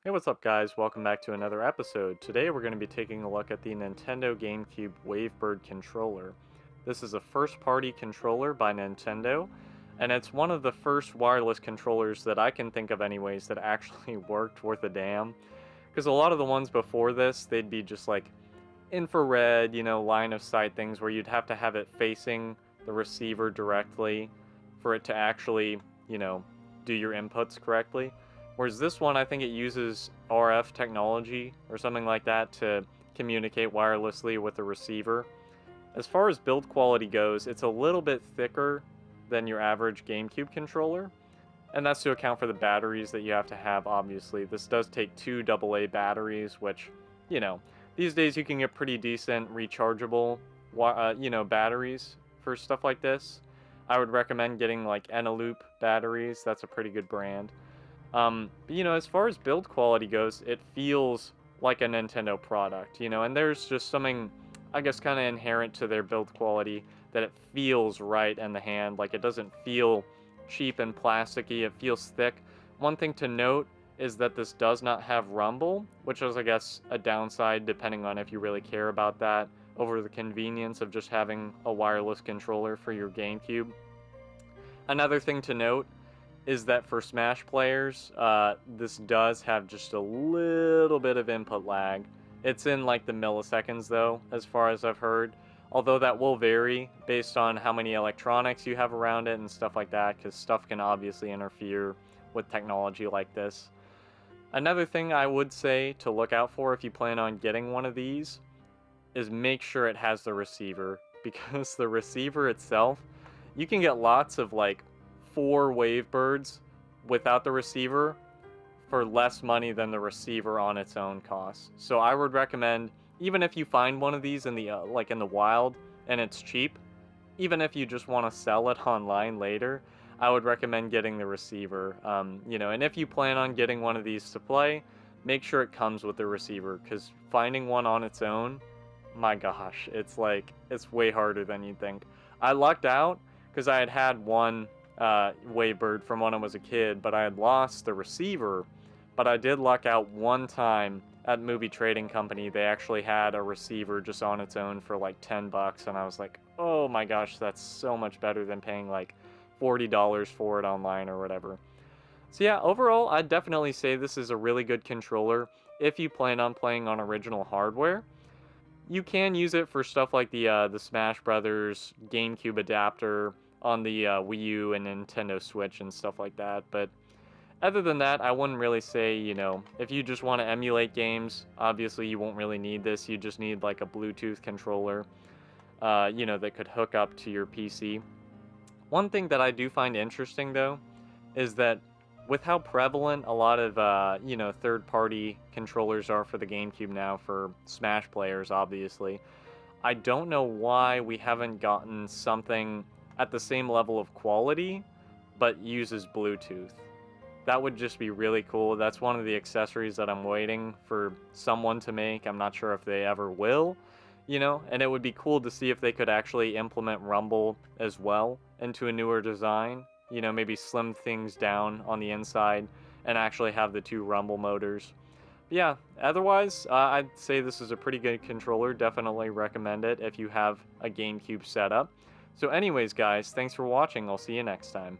Hey, what's up, guys? Welcome back to another episode. Today we're going to be taking a look at the Nintendo GameCube WaveBird controller. This is a first-party controller by Nintendo, and it's one of the first wireless controllers that I can think of anyways that actually worked worth a damn. Because a lot of the ones before this, they'd be just like infrared, line of sight things where you'd have to have it facing the receiver directly for it to actually, do your inputs correctly. Whereas this one, I think it uses RF technology or something like that to communicate wirelessly with the receiver. As far as build quality goes, it's a little bit thicker than your average GameCube controller, and that's to account for the batteries that you have to have, obviously. This does take two AA batteries, which, you know, these days you can get pretty decent rechargeable, batteries for stuff like this. I would recommend getting like Eneloop batteries. That's a pretty good brand. But as far as build quality goes, it feels like a Nintendo product, and there's just something, I guess, kind of inherent to their build quality that it feels right in the hand. Like, it doesn't feel cheap and plasticky, it feels thick. One thing to note is that this does not have rumble, which is, I guess, a downside depending on if you really care about that over the convenience of just having a wireless controller for your GameCube. Another thing to note is that for Smash players, this does have just a little bit of input lag. It's in like the milliseconds though, as far as I've heard. Although that will vary based on how many electronics you have around it and stuff like that, because stuff can obviously interfere with technology like this. Another thing I would say to look out for if you plan on getting one of these is make sure it has the receiver, because the receiver itself, you can get lots of like 4 WaveBirds without the receiver for less money than the receiver on its own costs. So I would recommend, even if you find one of these in the like in the wild and it's cheap, even if you just want to sell it online later, I would recommend getting the receiver. And if you plan on getting one of these to play, make sure it comes with the receiver, because finding one on its own, my gosh, it's way harder than you'd think. I lucked out because I had one WaveBird from when I was a kid, but I had lost the receiver. But I did luck out one time at Movie Trading Company. They actually had a receiver just on its own for like $10, and I was like, oh my gosh, that's so much better than paying like $40 for it online or whatever. So yeah, overall, I'd definitely say this is a really good controller if you plan on playing on original hardware. You can use it for stuff like the Smash Brothers GameCube adapter on the Wii U and Nintendo Switch and stuff like that. But other than that, I wouldn't really say, if you just want to emulate games, obviously you won't really need this. You just need like a Bluetooth controller, that could hook up to your PC. One thing that I do find interesting, though, is that with how prevalent a lot of, third-party controllers are for the GameCube now for Smash players, obviously, I don't know why we haven't gotten something at the same level of quality, but uses Bluetooth. That would just be really cool. That's one of the accessories that I'm waiting for someone to make. I'm not sure if they ever will, and it would be cool to see if they could actually implement Rumble as well into a newer design. Maybe slim things down on the inside and actually have the two Rumble motors. But yeah, otherwise, I'd say this is a pretty good controller. Definitely recommend it if you have a GameCube setup. So anyways, guys, thanks for watching. I'll see you next time.